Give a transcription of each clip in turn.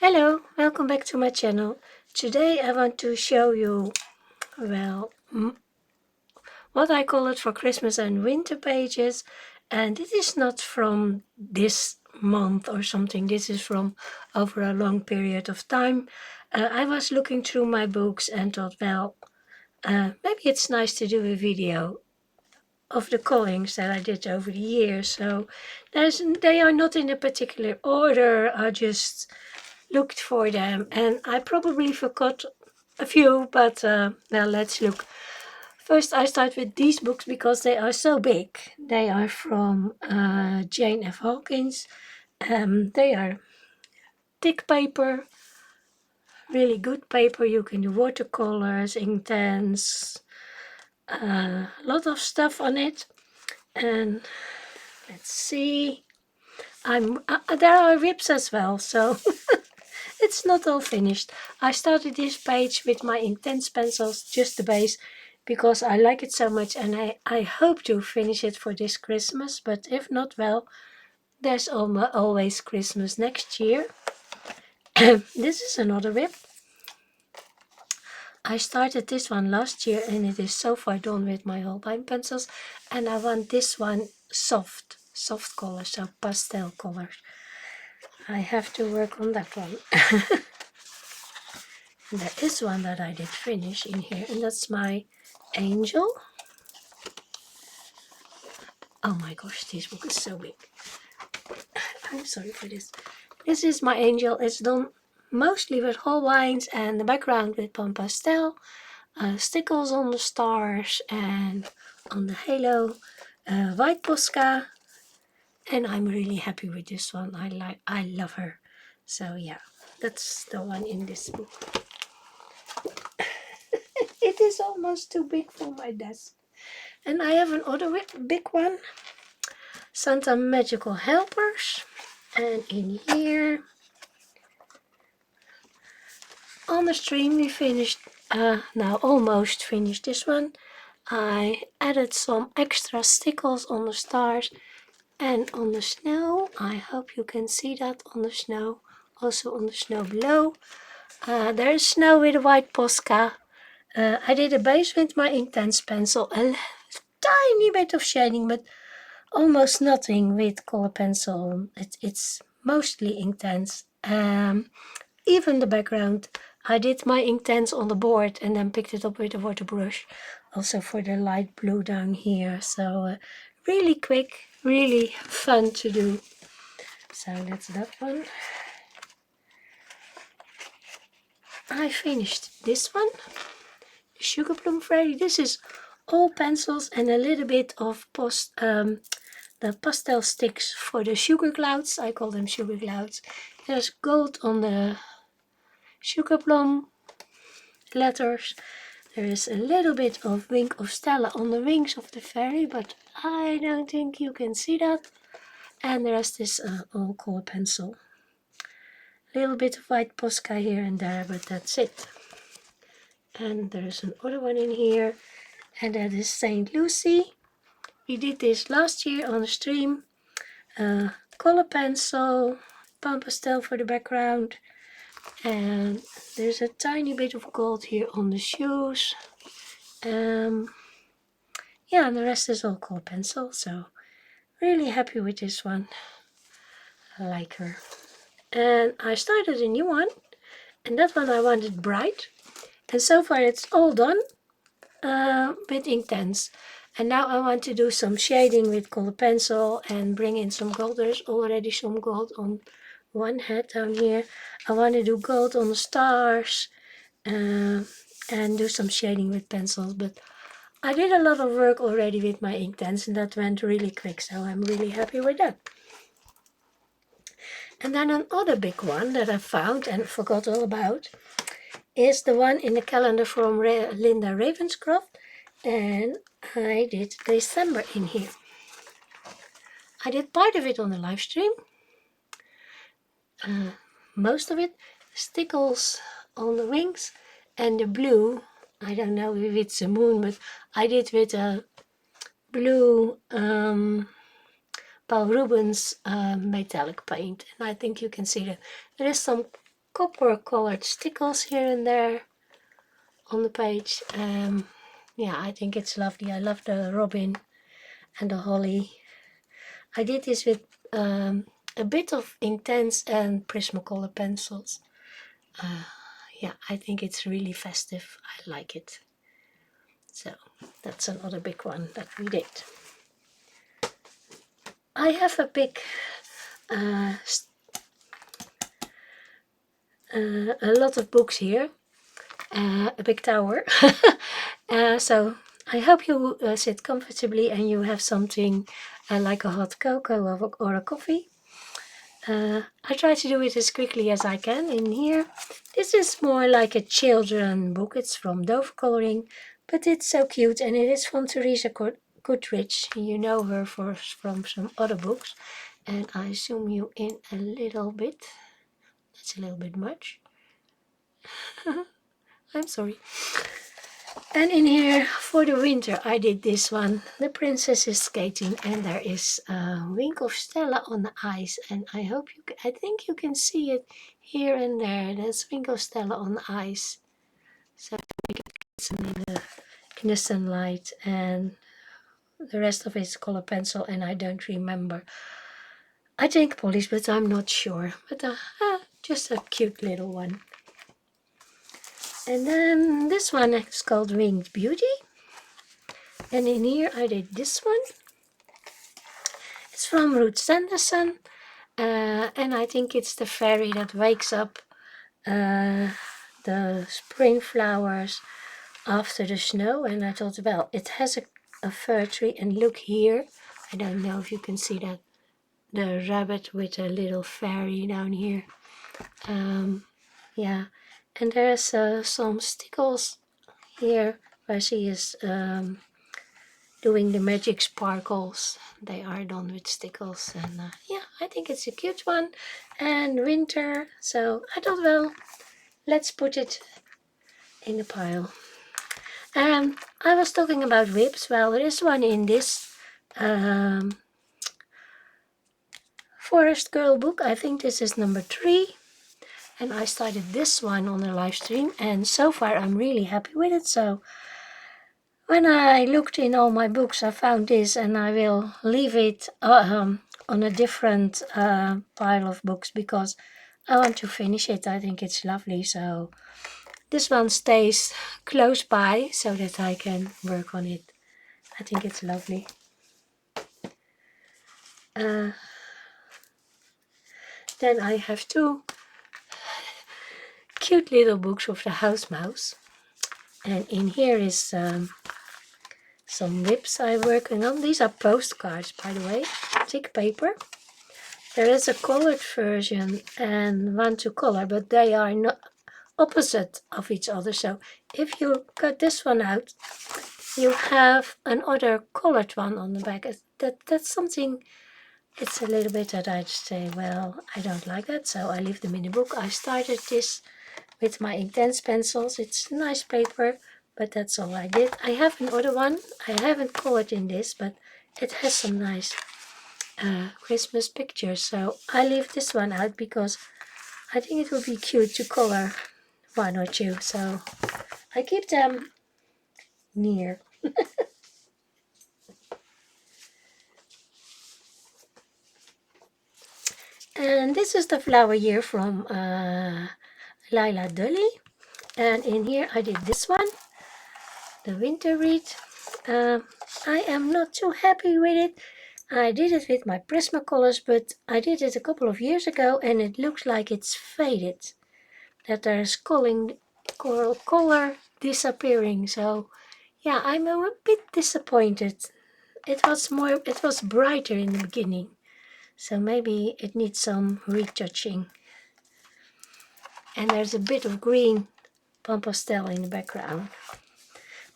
Hello, welcome back to my channel. Today I want to show you, what I call it for Christmas and winter pages. And it is not from this month or something. This is from over a long period of time. I was looking through my books and thought, maybe it's nice to do a video of the callings that I did over the years. So they are not in a particular order. I just looked for them and I probably forgot a few, but let's look. First I start with these books because they are so big. They are from Jane F. Hawkins. They are thick paper, really good paper. You can do watercolors, intense, a lot of stuff on it. And let's see, there are WIPs as well, so it's not all finished. I started this page with my intense pencils, just the base, because I like it so much and I hope to finish it for this Christmas. But if not, well, there's always Christmas next year. This is another WIP. I started this one last year and it is so far done with my Holbein pencils. And I want this one soft colors, so pastel colors. I have to work on that one. There is one that I did finish in here, and that's my angel. Oh my gosh, this book is so big. I'm sorry for this. This is my angel. It's done mostly with Holbeins and the background with Pan Pastel. Stickles on the stars and on the halo. White Posca. And I'm really happy with this one. I love her. So yeah, that's the one in this book. It is almost too big for my desk. And I have another big one, Santa Magical Helpers. And in here, on the stream, we finished, now almost finished this one. I added some extra stickles on the stars and on the snow. I hope you can see that on the snow, also on the snow below. There is snow with a white Posca. I did a base with my intense pencil, a tiny bit of shading, but almost nothing with color pencil. It's mostly intense. Even the background, I did my intense on the board and then picked it up with a water brush, also for the light blue down here. So really quick, really fun to do. So that's that one. I finished this one, the Sugar Plum Fairy. This is all pencils and a little bit of the pastel sticks for the sugar clouds. I call them sugar clouds. There's gold on the sugar plum letters. There is a little bit of Wink of Stella on the wings of the fairy, but I don't think you can see that. And the rest is all color pencil. A little bit of white Posca here and there, but that's it. And there's another one in here, and that is Saint Lucy. We did this last year on the stream. Color pencil, Pan Pastel for the background, and there's a tiny bit of gold here on the shoes. Yeah, and the rest is all color pencil, so really happy with this one. I like her. And I started a new one, and that one I wanted bright, and so far it's all done with Intense. And now I want to do some shading with color pencil and bring in some gold. There's already some gold on one head down here. I want to do gold on the stars and do some shading with pencils. But I did a lot of work already with my Inktense and that went really quick. So I'm really happy with that. And then another big one that I found and forgot all about is the one in the calendar from Linda Ravenscroft. And I did December in here. I did part of it on the live stream. Most of it, stickles on the wings, and the blue, I don't know if it's a moon, but I did with a blue Paul Rubens metallic paint, and I think you can see that there is some copper colored stickles here and there on the page. Yeah, I think it's lovely. I love the robin and the holly. I did this with a bit of Intense and Prismacolor pencils. Yeah, I think it's really festive. I like it. So that's another big one that we did. I have a big a lot of books here, a big tower. So I hope you sit comfortably and you have something like a hot cocoa or a coffee. I try to do it as quickly as I can in here. This is more like a children book. It's from Dover Coloring, but it's so cute, and it is from Teresa Goodrich. You know her from some other books, and I zoom you in a little bit. That's a little bit much. I'm sorry. And in here for the winter I did this one. The princess is skating and there is a wink of Stella on the ice, and I think you can see it here and there. There's wink of Stella on the ice. So you can in the sunlight, and the rest of it is color pencil and I don't remember. I think polish, but I'm not sure. But just a cute little one. And then this one is called Winged Beauty. And in here I did this one. It's from Ruth Sanderson. And I think it's the fairy that wakes up the spring flowers after the snow. And I thought, well, it has a fir tree. And look here. I don't know if you can see that. The rabbit with a little fairy down here. Yeah. And there's some stickles here where she is doing the magic sparkles. They are done with stickles, and yeah, I think it's a cute one. And winter, so I thought, well, let's put it in the pile. I was talking about WIPs. Well, there is one in this Forest Girl book. I think this is number 3. And I started this one on a live stream, and so far I'm really happy with it. So when I looked in all my books, I found this, and I will leave it on a different pile of books because I want to finish it. I think it's lovely. So this one stays close by so that I can work on it. I think it's lovely. Then I have 2 cute little books of the house mouse, and in here is some WIPs I'm working on. These are postcards, by the way, thick paper. There is a colored version and one to color, but they are not opposite of each other. So if you cut this one out, you have another colored one on the back. That's something. It's a little bit that I'd say, well, I don't like that, so I leave them in the book. I started this with my Intense pencils. It's nice paper, but that's all I did. I have another one. I haven't colored in this, but it has some nice Christmas pictures. So I leave this one out because I think it would be cute to color 1 or 2. So I keep them near. And this is the flower year from Lila Dully. And in here I did this one, the winter wreath. I am not too happy with it. I did it with my Prismacolors, but I did it a couple of years ago and it looks like it's faded. That there's color disappearing. So yeah, I'm a bit disappointed. It was brighter in the beginning. So maybe it needs some retouching. And there's a bit of green Pampastel in the background.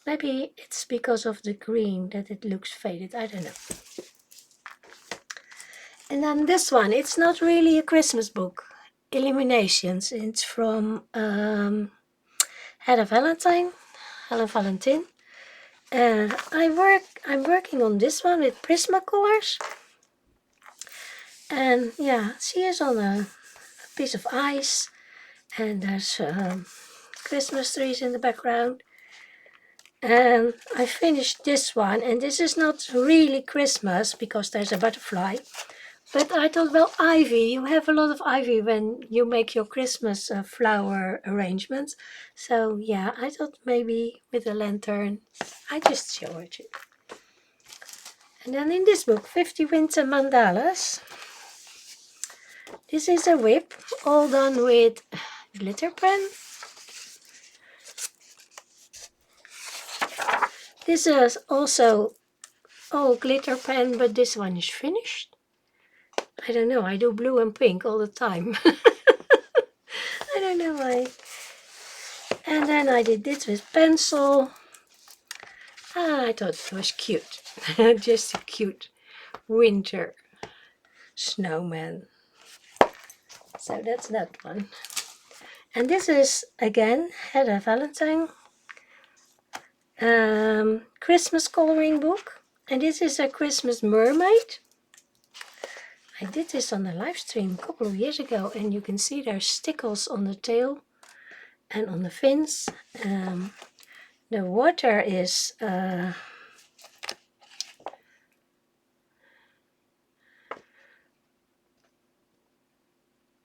Maybe it's because of the green that it looks faded. I don't know. And then this one, it's not really a Christmas book. Illuminations. It's from Helen Valentin. I'm working on this one with Prismacolors. And yeah, she is on a piece of ice. And there's Christmas trees in the background. And I finished this one, and this is not really Christmas because there's a butterfly. But I thought, well, ivy, you have a lot of ivy when you make your Christmas flower arrangements. So yeah, I thought maybe with a lantern, I just show it you. And then in this book, 50 Winter Mandalas. This is a WIP, all done with glitter pen. This is also all glitter pen, but this one is finished. I don't know, I do blue and pink all the time. I don't know why. And then I did this with pencil. I thought it was cute. Just a cute winter snowman. So that's that one. And this is, again, Hedda Valentine. Christmas coloring book. And this is a Christmas mermaid. I did this on a live stream a couple of years ago, and you can see there's stickles on the tail and on the fins. The water is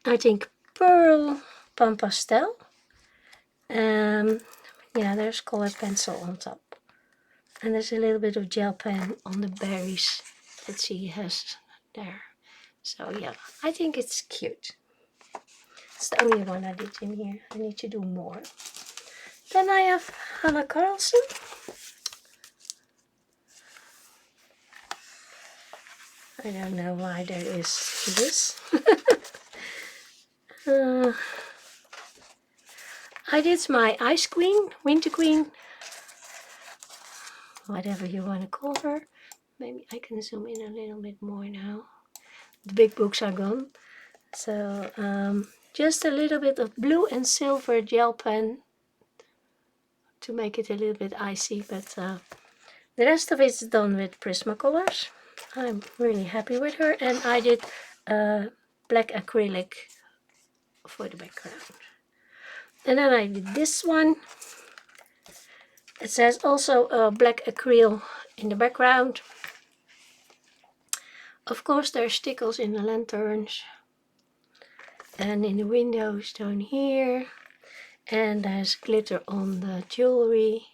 I think pearl pastel. Yeah, there's colored pencil on top. And there's a little bit of gel pen on the berries that she has there. So yeah, I think it's cute. It's the only one I did in here. I need to do more. Then I have Hannah Carlson. I don't know why there is this. I did my Ice Queen, Winter Queen, whatever you want to call her. Maybe I can zoom in a little bit more now. The big books are gone. So just a little bit of blue and silver gel pen to make it a little bit icy, but the rest of it is done with Prismacolors. I'm really happy with her, and I did black acrylic for the background. And then I did this one. It says also black acrylic in the background. Of course, there are stickles in the lanterns and in the windows down here. And there's glitter on the jewelry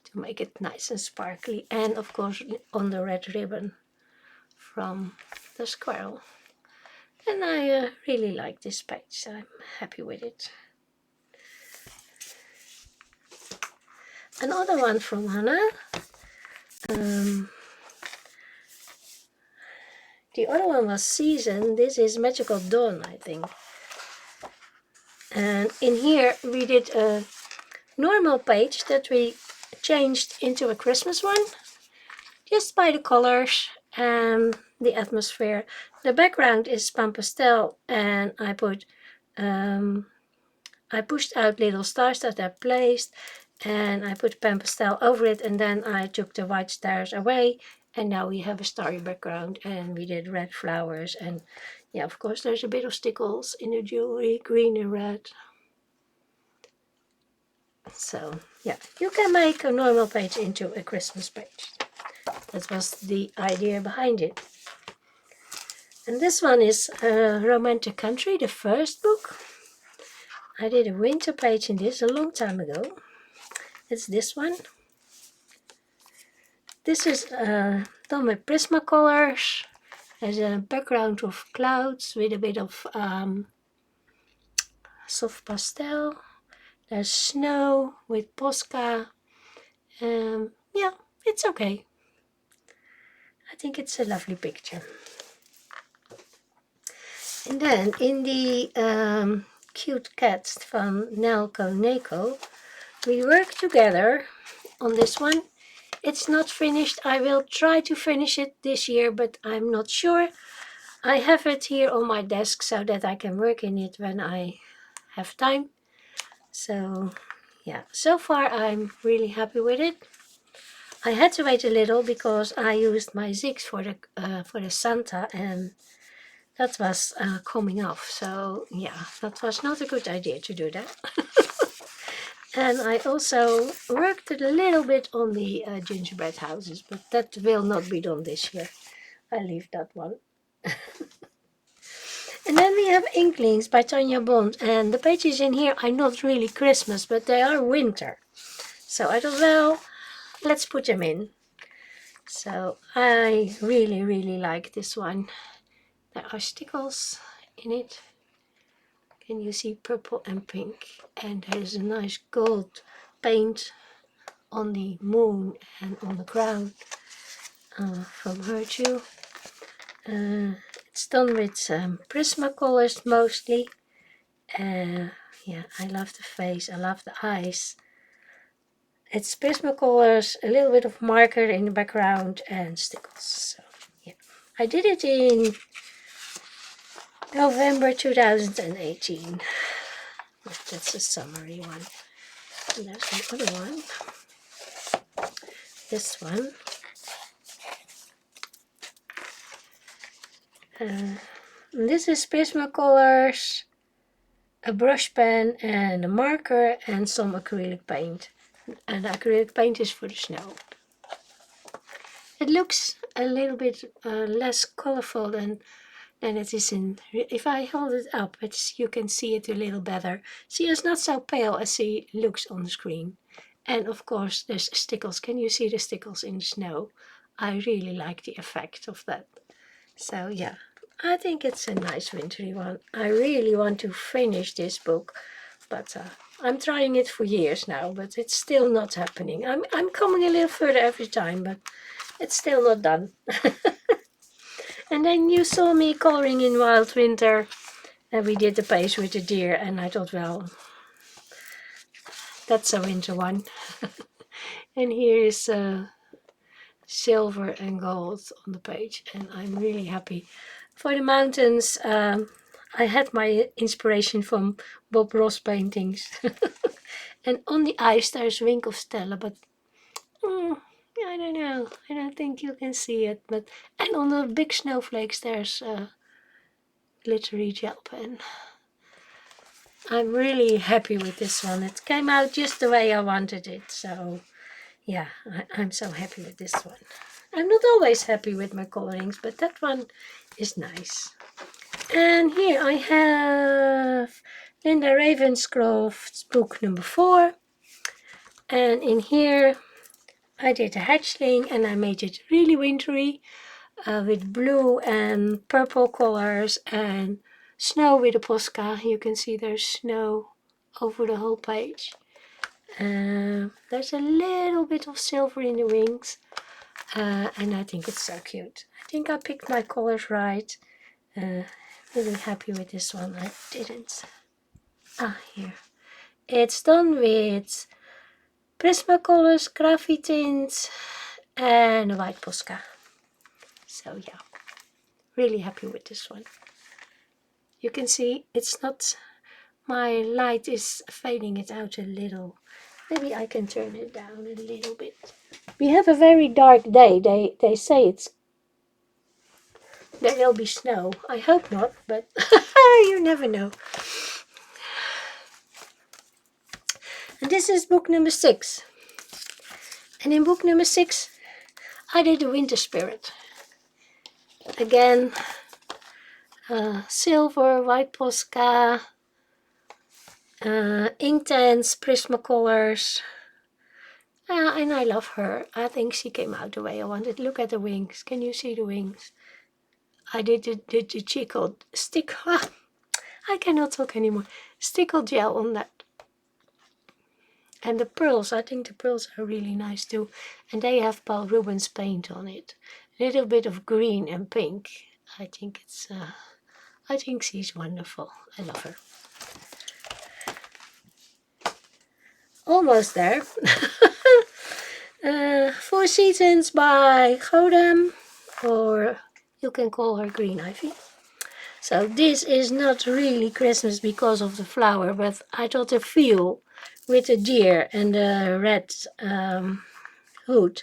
to make it nice and sparkly. And of course on the red ribbon from the squirrel. And I really like this page. I'm happy with it. Another one from Hannah. The other one was Season. This is Magical Dawn, I think. And in here we did a normal page that we changed into a Christmas one. Just by the colors and the atmosphere. The background is Pan Pastel, and I pushed out little stars that I placed, and I put Pan Pastel over it, and then I took the white stars away, and now we have a starry background, and we did red flowers, and yeah, of course there's a bit of stickles in the jewelry, green and red. So yeah, you can make a normal page into a Christmas page. That was the idea behind it. And this one is Romantic Country, the first book. I did a winter page in this a long time ago. It's this one. This is done with Prismacolors. There's a background of clouds with a bit of soft pastel. There's snow with Posca. Yeah, it's okay. I think it's a lovely picture. And then in the Cute Cats from Nelco Neko, we worked together on this one. It's not finished. I will try to finish it this year, but I'm not sure. I have it here on my desk so that I can work in it when I have time. So yeah, so far I'm really happy with it. I had to wait a little because I used my zigs for the Santa, and that was coming off. So yeah, that was not a good idea to do that. And I also worked a little bit on the gingerbread houses, but that will not be done this year. I leave that one. And then we have Inklings by Tanya Bond, and the pages in here are not really Christmas, but they are winter. So I thought, well, let's put them in. So I really like this one. There are stickles in it. Can you see purple and pink? And there's a nice gold paint on the moon and on the ground from her too. It's done with Prismacolors mostly. Yeah, I love the face, I love the eyes. It's Prismacolors, a little bit of marker in the background and stickles. So yeah, I did it in November 2018. That's a summary one. And there's another one. This one. This is Prismacolors, a brush pen and a marker and some acrylic paint. And the acrylic paint is for the snow. It looks a little bit less colorful than it is in. If I hold it up, you can see it a little better. See, it's not so pale as she looks on the screen. And of course, there's stickles. Can you see the stickles in the snow? I really like the effect of that. So yeah, I think it's a nice wintry one. I really want to finish this book, but I'm trying it for years now, but it's still not happening. I'm coming a little further every time, but it's still not done. And then you saw me coloring in Wild Winter, and we did the page with the deer, and I thought, well, that's a winter one. And here is silver and gold on the page, and I'm really happy. For the mountains, I had my inspiration from Bob Ross paintings. And on the ice there's Wink of Stella, but I don't know. I don't think you can see it. But and on the big snowflakes there's glittery gel pen. I'm really happy with this one. It came out just the way I wanted it. So yeah, I'm so happy with this one. I'm not always happy with my colorings, but that one is nice. And here I have Linda Ravenscroft's book number 4. And in here I did a hatchling and I made it really wintry with blue and purple colors and snow with a Posca. You can see there's snow over the whole page. There's a little bit of silver in the wings. And I think it's so cute. I think I picked my colors right. Really happy with this one. I didn't. Here. It's done with Prismacolors, Graphitint, and a white Posca. So yeah, really happy with this one. You can see it's not. My light is fading it out a little. Maybe I can turn it down a little bit. We have a very dark day. They say there will be snow. I hope not, but you never know. And this is book number 6. And in book number 6, I did the Winter Spirit. Again, silver, white Posca, Inktense, Prismacolors. And I love her. I think she came out the way I wanted. Look at the wings. Can you see the wings? I did the chicle stick. I cannot talk anymore. Stickle gel on that. And the pearls, I think the pearls are really nice too. And they have Paul Rubens paint on it. A little bit of green and pink. I think it's, I think she's wonderful. I love her. Almost there. 4 Seasons by Godam, or you can call her Green Ivy. So this is not really Christmas because of the flower, but I thought the feel with the deer and the red hood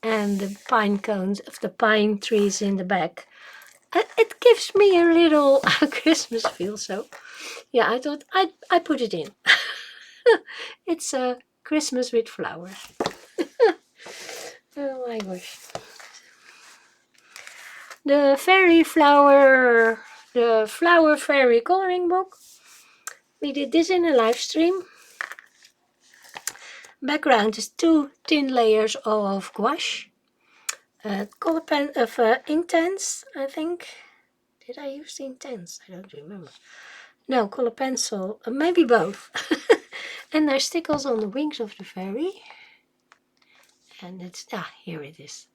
and the pine cones of the pine trees in the back it gives me a little Christmas feel. So yeah, I thought I put it in. It's a Christmas with flowers. Oh my gosh. The flower fairy coloring book. We did this in a live stream. Background is 2 thin layers of gouache. Color pen of Intense, I think. Did I use the Intense? I don't remember. No, color pencil, maybe both. And there's stickles on the wings of the fairy. And it's, here it is.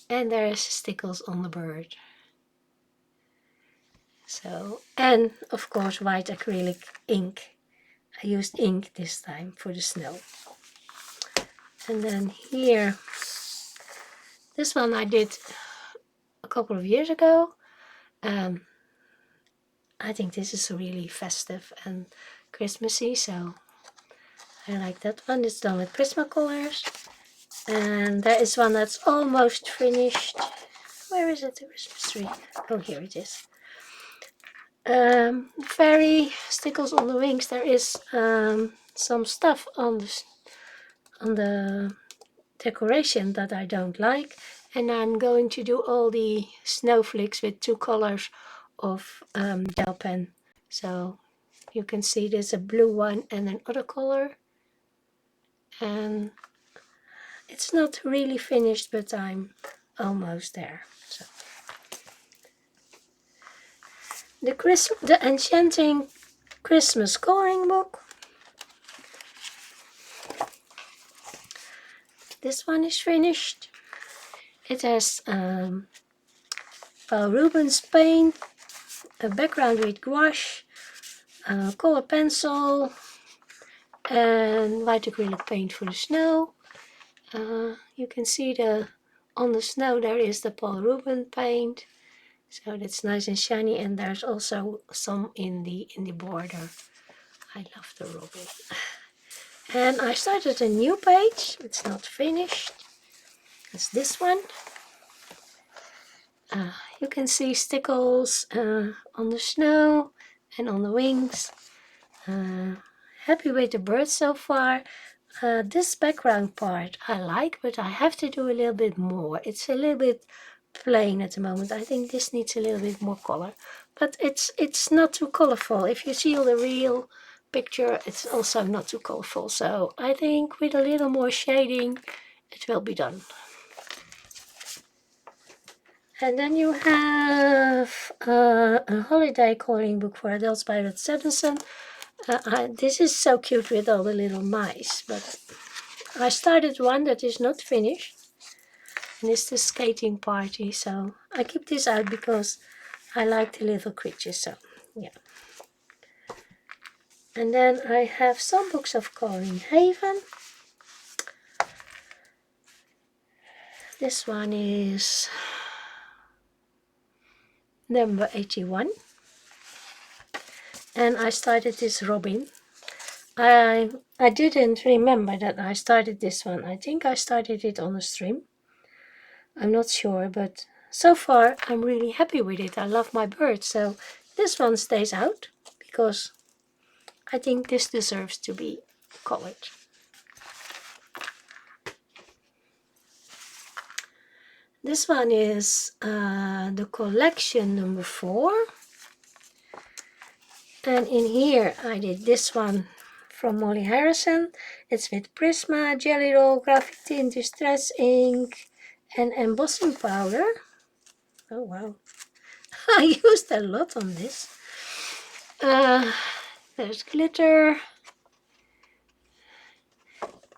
And there's stickles on the bird. So, and of course white acrylic ink. I used ink this time for the snow. And then here, this one I did a couple of years ago. I think this is really festive and Christmassy, so I like that one. It's done with Prismacolors. And there is one that's almost finished. Where is it, the Christmas tree? Oh, here it is. Fairy stickles on the wings. There is some stuff on the decoration that I don't like, and I'm going to do all the snowflakes with 2 colors of gel pen. So you can see there's a blue one and another color, and it's not really finished, but I'm almost there. So the Enchanting Christmas coloring book. This one is finished. It has Paul Rubens paint, a background with gouache, color pencil, and white acrylic paint for the snow. You can see on the snow there is the Paul Rubens paint, so that's nice and shiny. And there's also some in the border. I love the robin. And I started a new page. It's not finished. It's this one. You can see stickles on the snow and on the wings. Happy with the birds so far. This background part I like, but I have to do a little bit more. It's a little bit plain at the moment. I think this needs a little bit more color, but it's not too colorful. If you see the real picture, it's also not too colorful. So I think with a little more shading, it will be done. And then you have a holiday coloring book for adults by Rod Stevenson. This is so cute with all the little mice, but I started one that is not finished, and it's the skating party, so I keep this out because I like the little creatures, so yeah. And then I have some books of Coloring Haven. This one is number 81. And I started this Robin. I didn't remember that I started this one. I think I started it on a stream. I'm not sure, but so far I'm really happy with it. I love my bird, so this one stays out because I think this deserves to be colored. This one is the collection number 4. And in here I did this one from Molly Harrison. It's with Prisma, Jelly Roll, graphic tint, distress ink, and embossing powder. Oh wow. I used a lot on this. There's glitter.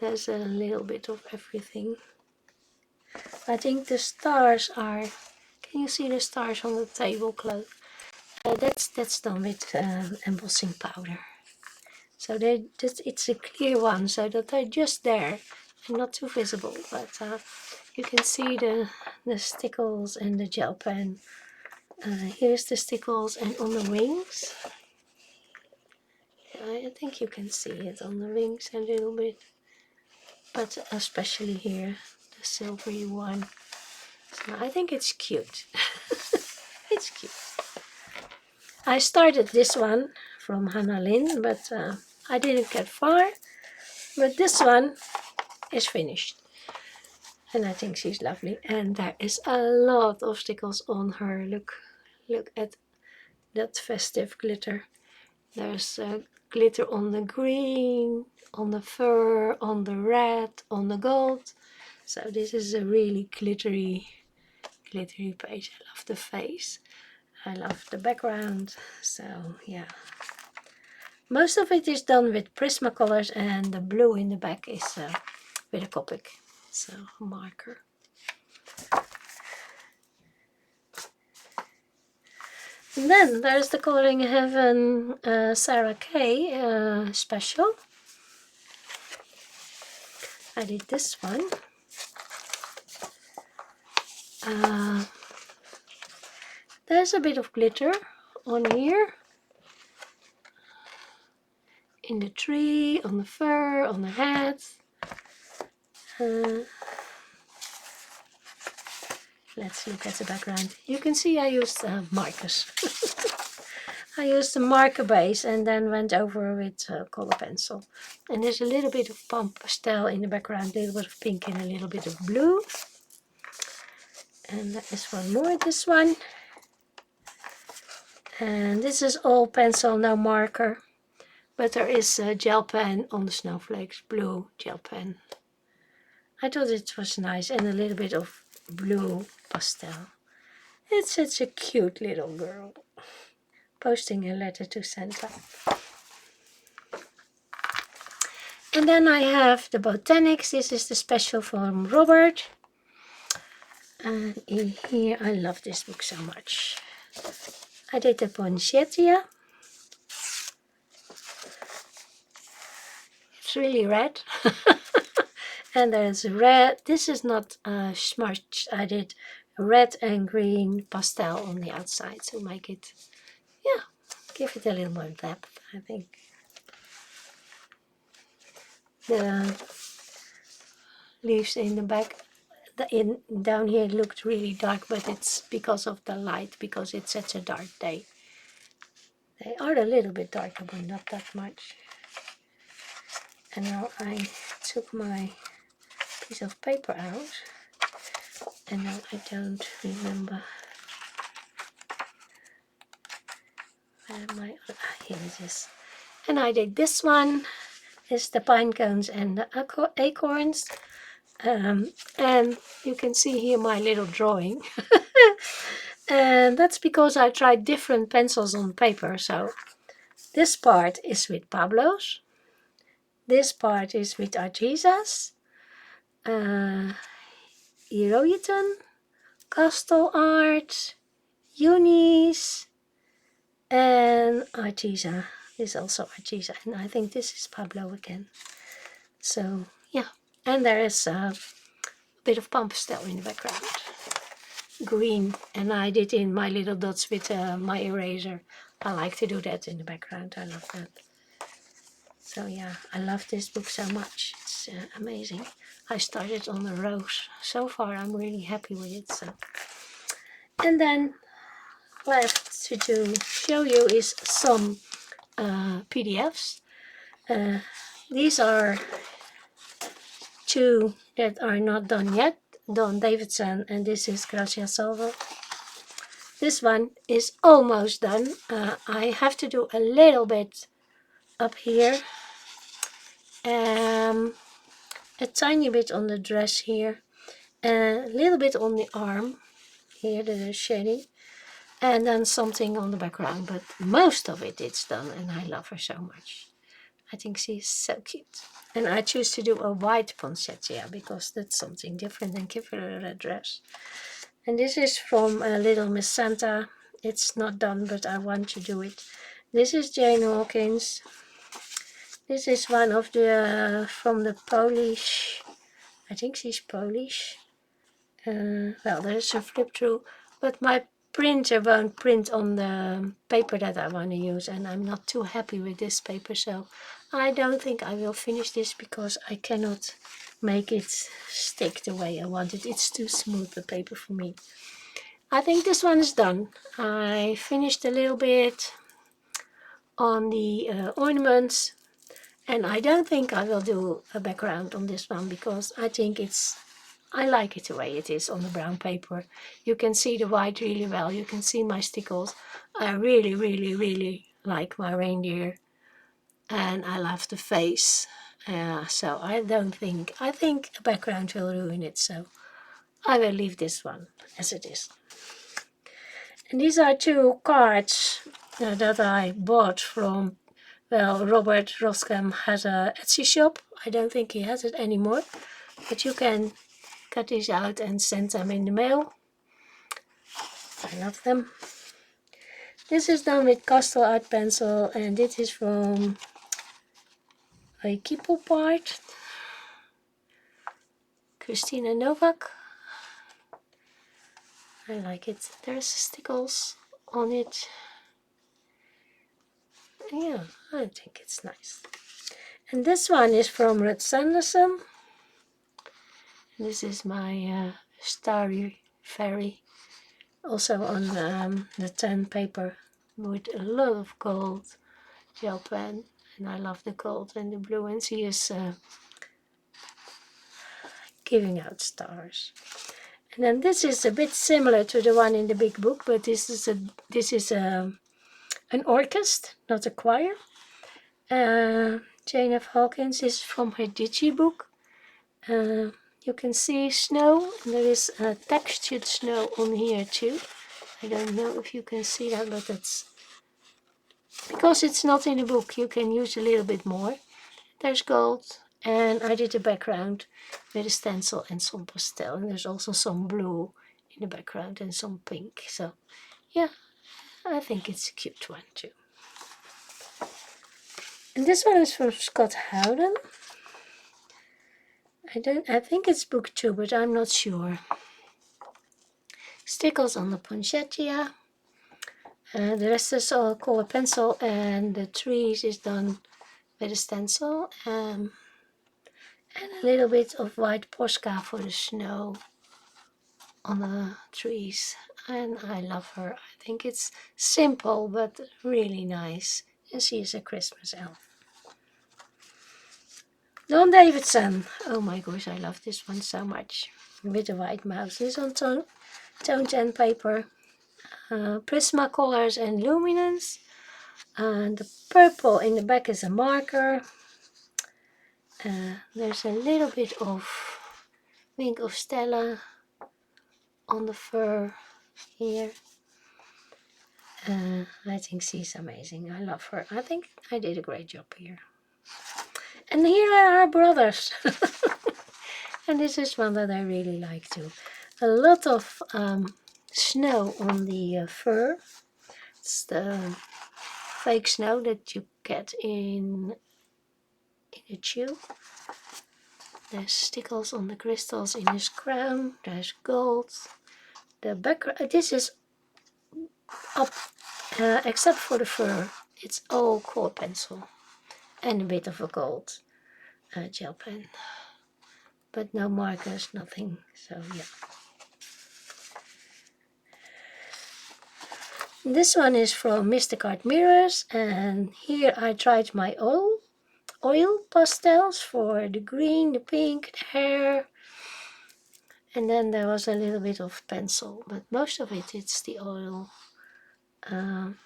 There's a little bit of everything. I think the stars are... Can you see the stars on the tablecloth? That's done with embossing powder. So it's a clear one, so that they're just there and not too visible. But you can see the stickles and the gel pen. Here's the stickles, and on the wings. I think you can see it on the wings a little bit. But especially here, the silvery one. So I think it's cute. That's cute. I started this one from Hannah Lynn, but I didn't get far. But this one is finished. And I think she's lovely. And there is a lot of stickles on her. Look at that festive glitter. There's glitter on the green, on the fur, on the red, on the gold. So this is a really glittery page. I love the face. I love the background. So yeah. Most of it is done with Prismacolors, and the blue in the back is with a Copic. So marker. And then there's the Coloring Heaven Sarah Kay special. I did this one. There's a bit of glitter on here. In the tree, on the fur, on the head. Let's look at the background. You can see I used markers. I used a marker base and then went over with color pencil. And there's a little bit of pump pastel in the background, a little bit of pink and a little bit of blue. And there is one more, this one. And this is all pencil, no marker. But there is a gel pen on the snowflakes, blue gel pen. I thought it was nice, and a little bit of blue pastel. It's such a cute little girl. Posting a letter to Santa. And then I have the Botanics. This is the special from Robert. And in here, I love this book so much. I did the poinsettia. It's really red. And there's red. This is not smudged. I did red and green pastel on the outside to make it, yeah, give it a little more depth, I think. The leaves in the back, down here looked really dark, but it's because of the light, because it's such a dark day. They are a little bit darker, but not that much. And now I took my piece of paper out, and now I don't remember where my, here it is. And I did this one. Is the pine cones and the acorns. And you can see here my little drawing. And that's because I tried different pencils on paper. So this part is with Pablo's. This part is with Artesas, Eroiton, Castle Art, Unis, and Artesa. This is also Artesa, and I think this is Pablo again. So yeah, and there is a bit of pump pastel in the background, green, and I did in my little dots with my eraser. I like to do that in the background. I love that. So yeah, I love this book so much. It's amazing. I started on the rose. So far, I'm really happy with it. So, and then left to show you is some PDFs. These are two that are not done yet. Don Davidson, and this is Gracia Salvo. This one is almost done. I have to do a little bit up here. A tiny bit on the dress here. A little bit on the arm. Here, the shading. And then something on the background. But most of it is done, and I love her so much. I think she's so cute. And I choose to do a white poinsettia because that's something different than give her a red dress. And this is from Little Miss Santa. It's not done, but I want to do it. This is Jane Hawkins. This is one of the, from the Polish, I think she's Polish. Well, there's a flip through, but my printer won't print on the paper that I want to use, and I'm not too happy with this paper, so I don't think I will finish this because I cannot make it stick the way I want it. It's too smooth, the paper, for me. I think this one is done. I finished a little bit on the ornaments, and I don't think I will do a background on this one because I think I like it the way it is on the brown paper. You can see the white really well. You can see my stickles. I really, really, really like my reindeer, and I love the face. So I think a background will ruin it. So I will leave this one as it is. And these are 2 cards that I bought from, well, Robert Roskam has a Etsy shop. I don't think he has it anymore, but you can cut these out and send them in the mail. I love them. This is done with Castle Art Pencil, and this is from a Kipple part, Christina Novak. I like it. There's stickles on it. Yeah, I think it's nice. And this one is from Ruth Sanderson. This is my Starry Fairy, also on the 10 paper with a lot of gold gel pen, and I love the gold and the blue, and she is giving out stars. And then this is a bit similar to the one in the big book, but this is an orchestra, not a choir. Jane F. Hawkins is from her Digi book. You can see snow, and there is textured snow on here too. I don't know if you can see that, but that's because it's not in the book. You can use a little bit more. There's gold, and I did the background with a stencil and some pastel, and there's also some blue in the background and some pink. So yeah, I think it's a cute one too. And this one is from Scott Howden. I think it's book 2, but I'm not sure. Stickles on the poinsettia. The rest is all color pencil, and the trees is done with a stencil. And a little bit of white Posca for the snow on the trees. And I love her. I think it's simple, but really nice. And she is a Christmas elf. Don Davidson. Oh my gosh, I love this one so much. With the white mouse. This on tone 10 paper. Prismacolors and luminance. And the purple in the back is a marker. There's a little bit of Wink of Stella on the fur here. I think she's amazing. I love her. I think I did a great job here. And here are our brothers. And this is one that I really like too. A lot of snow on the fur. It's the fake snow that you get in a tube. There's stickles on the crystals in his crown. There's gold. The background, this is up, except for the fur. It's all color pencil and a bit of a gold gel pen. But no markers, nothing. So yeah. This one is from Mystic Art Mirrors, and here I tried my oil pastels for the green, the pink, the hair, and then there was a little bit of pencil, but most of it's the oil. And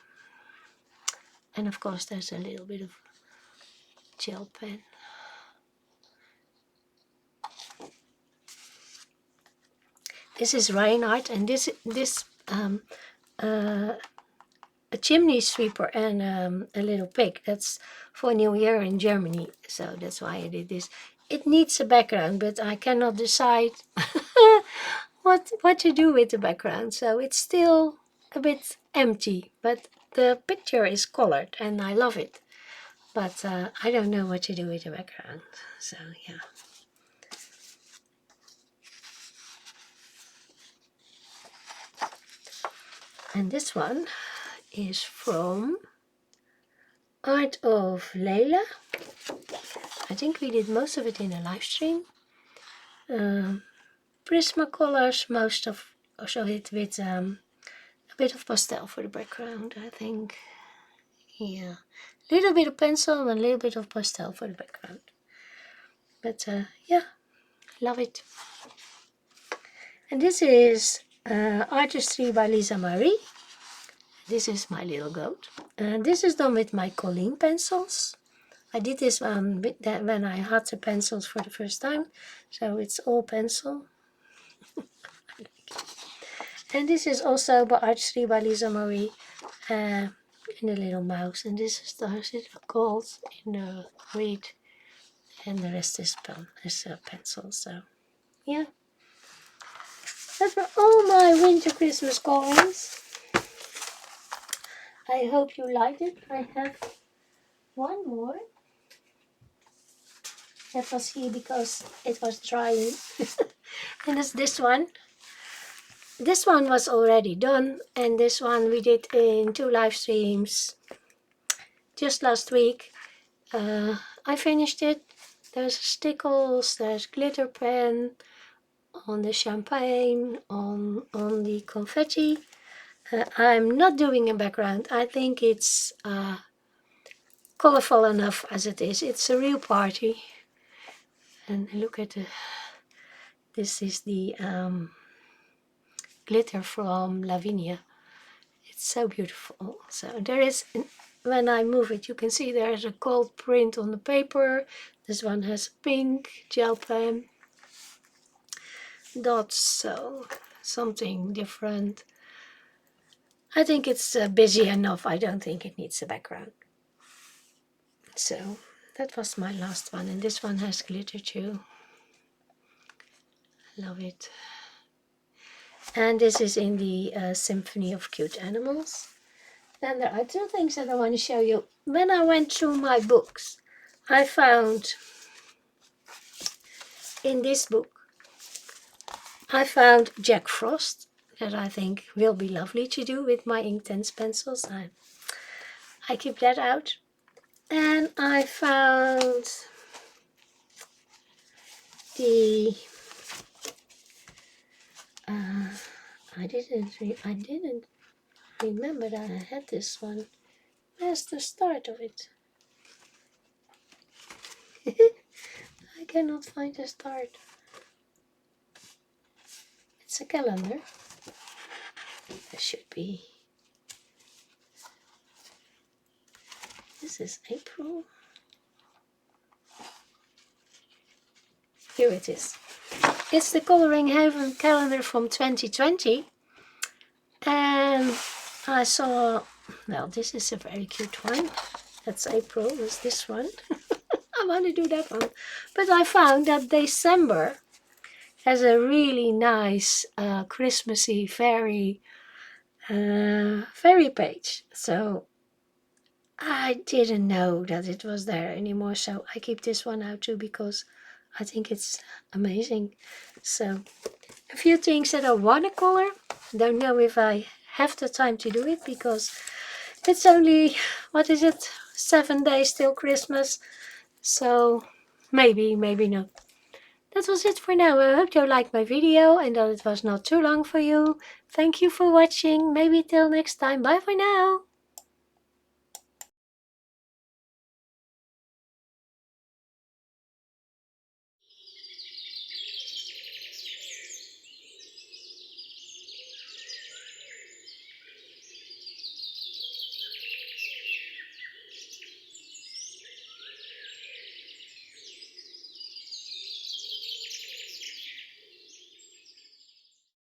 of course there's a little bit of gel pen. This is Reinhardt, and this a chimney sweeper and a little pig. That's for New Year in Germany, so that's why I did this. It needs a background, but I cannot decide what to do with the background, so it's still a bit empty, but the picture is colored and I love it, but I don't know what to do with the background, so yeah. And this one is from Art of Layla. I think we did most of it in a live stream. Prismacolors, most of show it with a bit of pastel for the background, I think. Yeah, a little bit of pencil and a little bit of pastel for the background. But yeah, love it. And this is Artistry by Lisa Marie. This is my little goat. And this is done with my Colleen pencils. I did this one when I had the pencils for the first time. So it's all pencil. And this is also by Artistry by Lisa Marie. In the little mouse. And this is the gold in the reed. And the rest is pencil. So yeah. That were all my winter Christmas colourings. I hope you liked it. I have one more. That was here because it was drying. And it's this one. This one was already done, and this one we did in 2 live streams just last week. I finished it. There's stickles, there's glitter pen on the champagne, on the confetti. I'm not doing a background. I think it's colorful enough as it is. It's a real party. And look at this is the glitter from Lavinia. It's so beautiful. So there is, when I move it, you can see there's a gold print on the paper. This one has pink gel pen dots, so something different. I think it's busy enough. I don't think it needs a background. So that was my last one, and this one has glitter too. Love it. And this is in the Symphony of Cute Animals. Then there are 2 things that I want to show you. When I went through my books, I found in this book, I found Jack Frost that I think will be lovely to do with my Inktense pencils. I keep that out. And I found the I didn't remember that I had this one. Where's the start of it? I cannot find the start. It's a calendar. There should be. This is April. Here it is. It's the Coloring Haven calendar from 2020. And I saw, well, this is a very cute one. That's April, is this one. I want to do that one. But I found that December has a really nice Christmassy fairy page. So I didn't know that it was there anymore. So I keep this one out too because I think it's amazing. So a few things that I want to color. Don't know if I have the time to do it because it's only, what is it, 7 days till Christmas. So maybe, maybe not. That was it for now. I hope you liked my video and that it was not too long for you. Thank you for watching. Maybe till next time. Bye for now.